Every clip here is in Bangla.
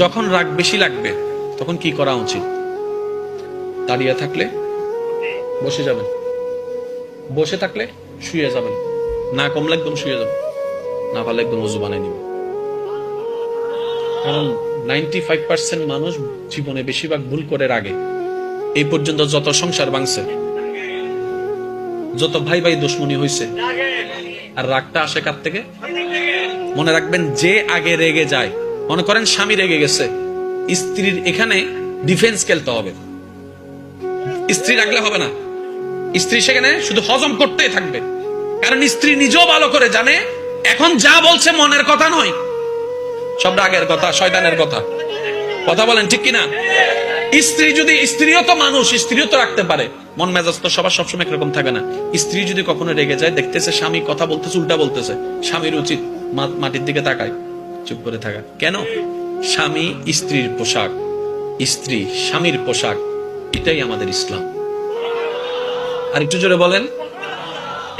যখন রাগ বেশি লাগবে তখন কি করা উচিত? দাঁড়িয়ে থাকলে বসে যাবেন, বসে থাকলে শুয়ে যাবেন, না কমলে একদম শুয়ে যাবেন, না পারলে একদম ওযু বানাই নিবেন। কারণ 95% মানুষ জীবনে বেশিরভাগ ভুল করে রাগে। এই পর্যন্ত যত সংসার ভাঙছে, যত ভাই ভাই দুশ্মনী হয়েছে, আর রাগটা আসে কার থেকে? মনে রাখবেন, যে আগে রেগে যায়, মনে করেন স্বামী রেগে গেছে, স্ত্রীর এখানে ডিফেন্স খেলতে হবে। স্ত্রী রাগলে হবে না, স্ত্রী সেখানে শুধু হজম করতেই থাকবে। কারণ স্ত্রী নিজেও ভালো করে জানে এখন যা বলছে মনের কথা নয়, সব রাগের কথা, শয়তানের কথা। কথা বলেন ঠিক কিনা? স্ত্রী যদি, স্ত্রীও তো মানুষ, স্ত্রীও তো রাখতে পারে, মন মেজাজ তো সবার সবসময় একরকম থাকে না। স্ত্রী যদি কখনো রেগে যায়, দেখতেছে স্বামী কথা বলতেছে, উল্টা বলতেছে, স্বামীর উচিত মাটির দিকে তাকায় চুপ করে থাকা। কেন? স্বামী স্ত্রীর পোশাক, স্ত্রী স্বামীর পোশাক, এটাই আমাদের ইসলাম। আর একটু জোরে বলেন।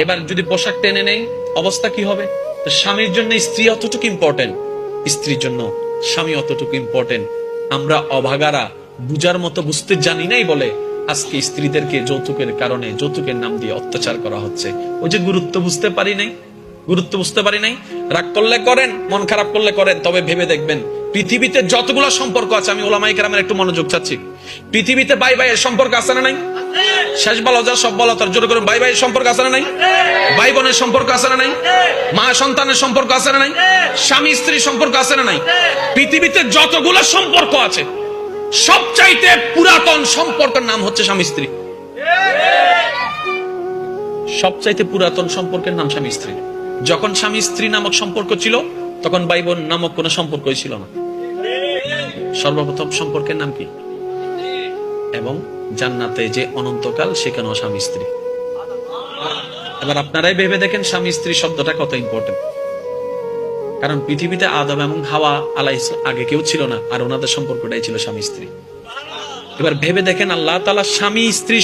এবার যদি পোশাক টেনে নেই, অবস্থা কি হবে? স্বামীর জন্য স্ত্রী অতটুকু ইম্পর্টেন্ট, স্ত্রীর জন্য স্বামী অতটুকু ইম্পর্টেন্ট। আমরা অভাগারা বুঝার মতো বুঝতে জানি নাই বলে আজকে স্ত্রীদেরকে যৌতুকের কারণে, যৌতুকের নাম দিয়ে অত্যাচার করা হচ্ছে। ওই যে গুরুত্ব বুঝতে পারি নাই, গুরুত্ব বুঝতে পারি নাই। রাগ করলে করেন, মন খারাপ করলে করেন, তবে ভেবে দেখবেন পৃথিবীতে যতগুলো সম্পর্ক আছে, আমি ওলামায়ে কেরামের একটু মনোযোগ চাচ্ছি, পৃথিবীতে ভাই ভাইয়ের সম্পর্ক আছে না নাই? শেষ বলা যা সব বলা তার জোরে করে, ভাই ভাইয়ের সম্পর্ক আছে না নাই? ভাই বোনের সম্পর্ক আছে না নাই? মা সন্তানের সম্পর্ক আছে না নাই? স্বামী স্ত্রীর সম্পর্ক আছে না নাই? পৃথিবীতে যতগুলো সম্পর্ক আছে, সবচাইতে পুরাতন সম্পর্কের নাম হচ্ছে স্বামী স্ত্রী। সবচাইতে পুরাতন সম্পর্কের নাম স্বামী স্ত্রী। যখন স্বামী স্ত্রী নামক সম্পর্ক ছিল, তখন ভাই বোন নামক কোন সম্পর্কই ছিল না। সর্বপ্রথম সম্পর্কের নাম কি? এবং জান্নাতে যে অনন্তকাল, সেখানেও স্বামী স্ত্রী। এবার আপনারাই ভেবে দেখেন স্বামী স্ত্রী শব্দটা কত ইম্পর্টেন্ট। কারণ পৃথিবীতে আদম এবং হাওয়া আলাইহিস আগে কেউ ছিল না, আর ওনাদের সম্পর্কটাই ছিল স্বামী স্ত্রী। এবার ভেবে দেখেন, আল্লাহ তাআলা স্বামী স্ত্রী